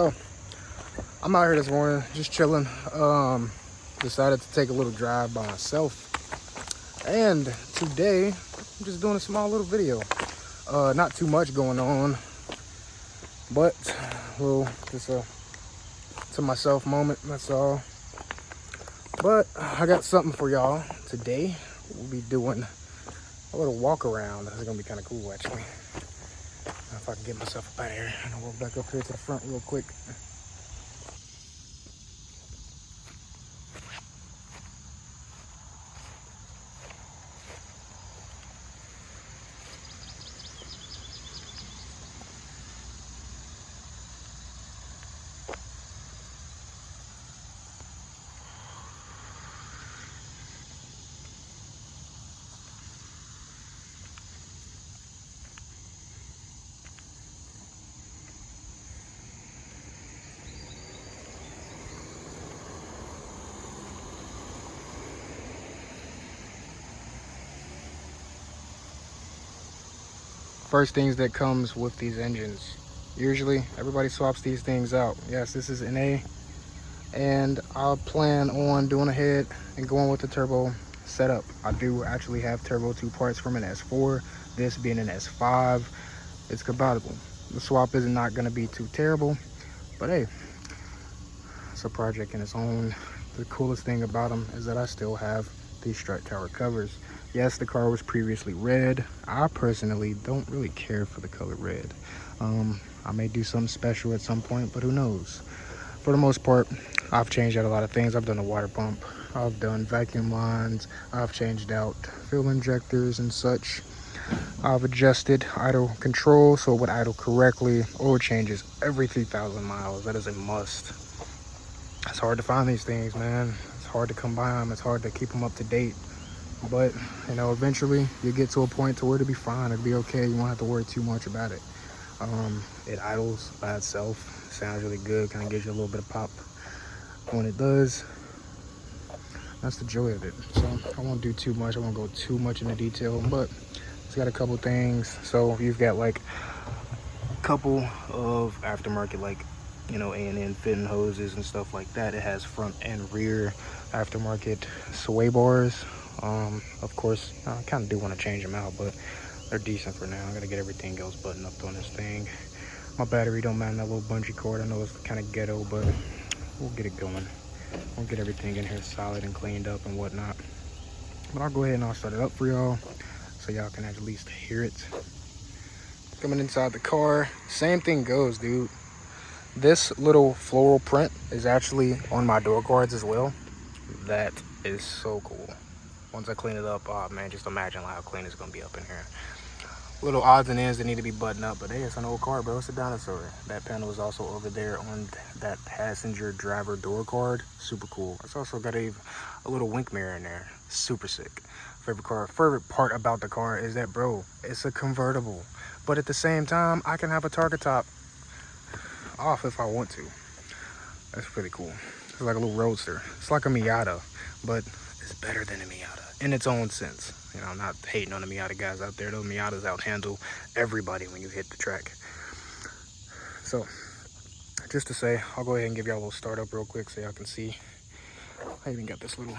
So I'm out here this morning, just chilling. Decided to take a little drive by myself. And today, I'm just doing a small little video. Not too much going on, but just a to myself moment, that's all. But I got something for y'all today. We'll be doing a little walk around. This is gonna be kind of cool, actually. If I can get myself up out of here, and I'll walk back up here to the front real quick. First things that comes with these engines. Usually everybody swaps these things out. Yes, this is NA, and I'll plan on doing ahead and going with the turbo setup. I do actually have turbo 2 parts from an S4, this being an S5. It's compatible. The swap is not going to be too terrible, but hey, it's a project in its own. The coolest thing about them is that I still have these strut tower covers. Yes, the car was previously red. I personally don't really care for the color red. I may do something special at some point, but who knows. For the most part, I've changed out a lot of things. I've done a water pump, I've done vacuum lines, I've changed out fuel injectors and such. I've adjusted idle control so it would idle correctly. Oil changes every 3,000 miles. That is a must. It's hard to find these things, man. It's hard to come by them. It's hard to keep them up to date. But, you know, eventually you get to a point to where it'll be fine. It'll be okay. You won't have to worry too much about it. It idles by itself. It sounds really good. Kind of gives you a little bit of pop when it does. That's the joy of it. So I won't do too much. I won't go too much into detail, but it's got a couple things. So you've got like a couple of aftermarket, like, you know, A&N fitting hoses and stuff like that. It has front and rear aftermarket sway bars. Of course, I kind of do want to change them out, but they're decent for now. I gotta get everything else buttoned up on this thing. My battery don't mind that little bungee cord. I know it's kind of ghetto, but we'll get it going. We'll get everything in here solid and cleaned up and whatnot. But I'll go ahead and I'll start it up for y'all so y'all can at least hear it. Coming inside the car, same thing goes, dude. This little floral print is actually on my door cards as well. That is so cool. Once I clean it up, oh man, just imagine how clean it's gonna be up in here. Little odds and ends that need to be buttoned up, but hey, it's an old car, bro. It's a dinosaur. That panel is also over there on that passenger driver door card. Super cool. It's also got a little wink mirror in there. Super sick. Favorite part about the car is that, bro, it's a convertible, but at the same time, I can have a target top off if I want to. That's pretty cool. It's like a little roadster. It's like a Miata, but it's better than a Miata in its own sense. You know, I'm not hating on the Miata guys out there. Those Miatas outhandle everybody when you hit the track. So, just to say, I'll go ahead and give y'all a little start up real quick so y'all can see. I even got this little,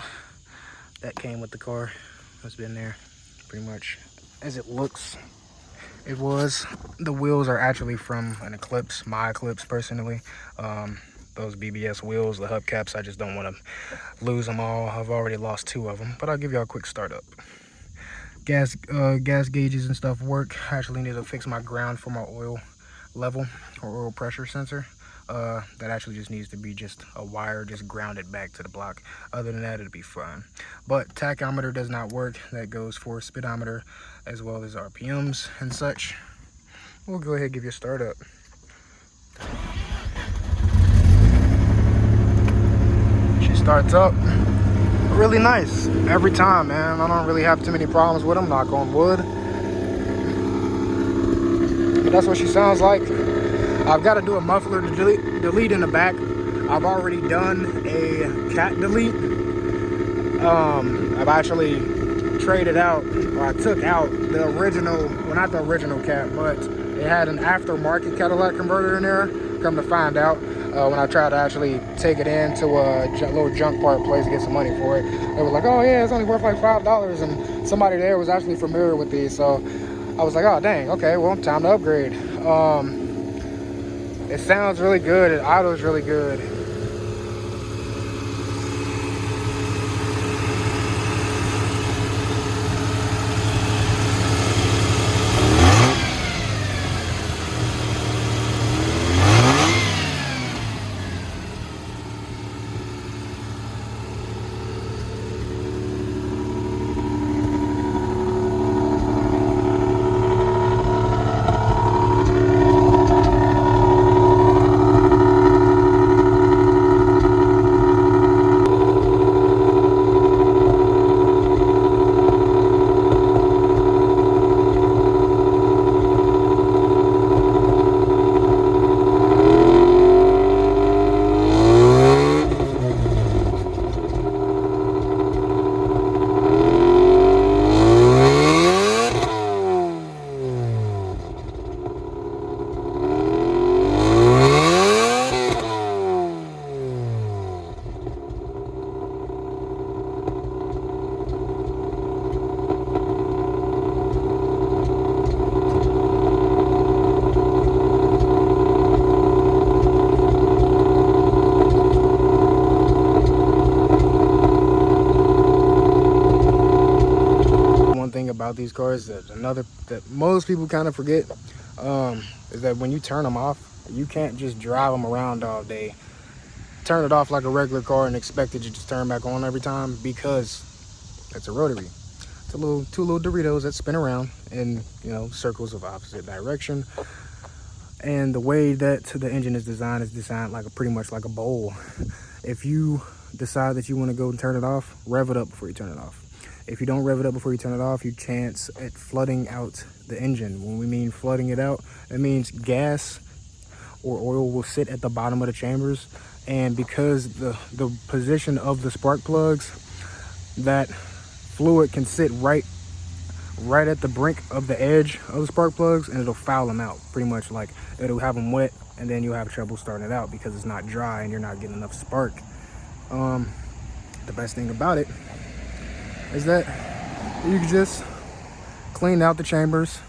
that came with the car. It's been there pretty much as it looks. It was. The wheels are actually from an Eclipse, my Eclipse personally. Those BBS wheels, the hubcaps, I just don't want to lose them all. I've already lost 2 of them, but I'll give y'all a quick start up. Gas gauges and stuff work. I actually need to fix my ground for my oil level or oil pressure sensor. That actually just needs to be just a wire, just grounded back to the block. Other than that, it'll be fine. But tachometer does not work. That goes for speedometer as well as RPMs and such. We'll go ahead and give you a start up. She starts up really nice every time, man. I don't really have too many problems with them, knock on wood. But that's what she sounds like. I've got to do a muffler delete in the back. I've already done a cat delete. I've actually traded out, or I took out the original, well, not the original cat, but it had an aftermarket Cadillac converter in there. come to find out, when I tried to actually take it in to a little junk part place to get some money for it, they were like, oh yeah, it's only worth like $5, and somebody there was actually familiar with these, so I was like, oh dang, okay, well, time to upgrade. It sounds really good, it idles really good. About these cars, that most people kind of forget, is that when you turn them off, you can't just drive them around all day, turn it off like a regular car and expect it to just turn back on every time, because it's a rotary. It's two little Doritos that spin around in, you know, circles of opposite direction. And the way that the engine is designed like pretty much like a bowl. If you decide that you want to go and turn it off, rev it up before you turn it off. If you don't rev it up before you turn it off, you chance at flooding out the engine. When we mean flooding it out, it means gas or oil will sit at the bottom of the chambers, and because the position of the spark plugs, that fluid can sit right at the brink of the edge of the spark plugs, and it'll foul them out. Pretty much like it'll have them wet, and then you'll have trouble starting it out because it's not dry and you're not getting enough spark. The best thing about it is that you can just clean out the chambers,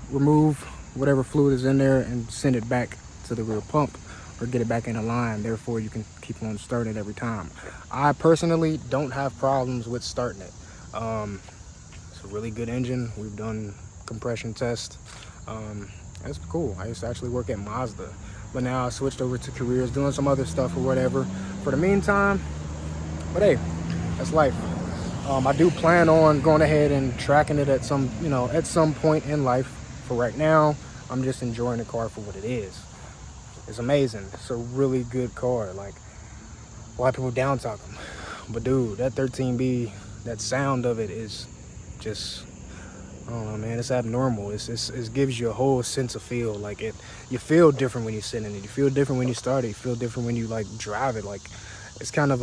remove whatever fluid is in there, and send it back to the rear pump or get it back in a line. Therefore, you can keep on starting it every time. I personally don't have problems with starting it. It's a really good engine. We've done compression tests. That's cool. I used to actually work at Mazda, but now I switched over to careers, doing some other stuff or whatever for the meantime. But hey, that's life. I do plan on going ahead and tracking it at some point in life. For right now, I'm just enjoying the car for what it is. It's amazing. It's a really good car. Like, a lot of people down talk them, but dude, that 13B, that sound of it is just, I don't know, man. It's abnormal. It gives you a whole sense of feel. Like you feel different when you sit in it. You feel different when you start it. You feel different when you like drive it. Like, it's kind of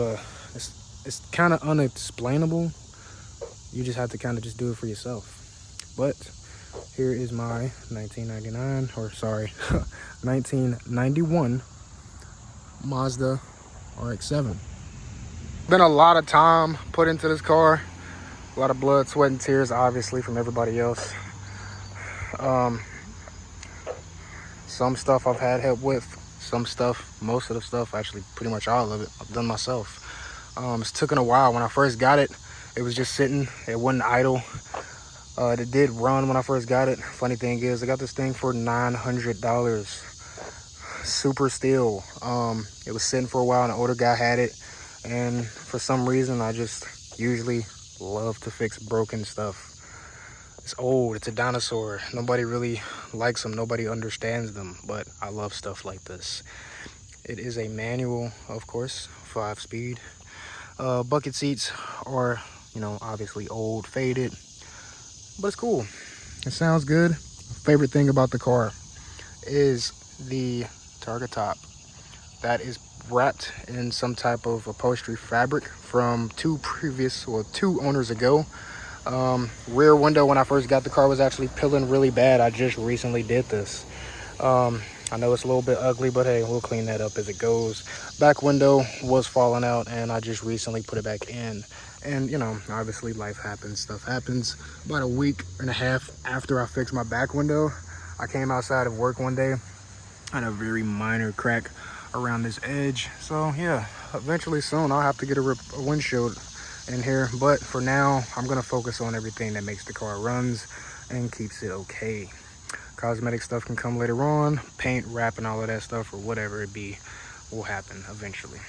unexplainable. You just have to kind of just do it for yourself. But here is my 1991 Mazda Rx7. Been a lot of time put into this car. A lot of blood, sweat, and tears, obviously, from everybody else. Some stuff I've had help with. Some stuff, most of the stuff, actually pretty much all of it, I've done myself. It's taken a while. When I first got it, it was just sitting. It wasn't idle. It did run when I first got it. Funny thing is, I got this thing for $900. Super steel. It was sitting for a while, and an older guy had it. And for some reason, I just usually love to fix broken stuff. It's old. It's a dinosaur. Nobody really likes them. Nobody understands them. But I love stuff like this. It is a manual, of course, 5-speed. Bucket seats are, obviously old, faded, but it's cool. It sounds good. Favorite thing about the car is the targa top. That is wrapped in some type of upholstery fabric from two owners ago. Rear window when I first got the car was actually peeling really bad. I just recently did this. I know it's a little bit ugly, but hey, we'll clean that up as it goes. Back window was falling out, and I just recently put it back in. And, you know, obviously life happens, stuff happens. About a week and a half after I fixed my back window, I came outside of work one day, had a very minor crack around this edge. So, yeah, eventually soon I'll have to get a windshield in here. But for now, I'm going to focus on everything that makes the car runs and keeps it okay. Cosmetic stuff can come later on. Paint, wrap, and all of that stuff, or whatever it be, will happen eventually.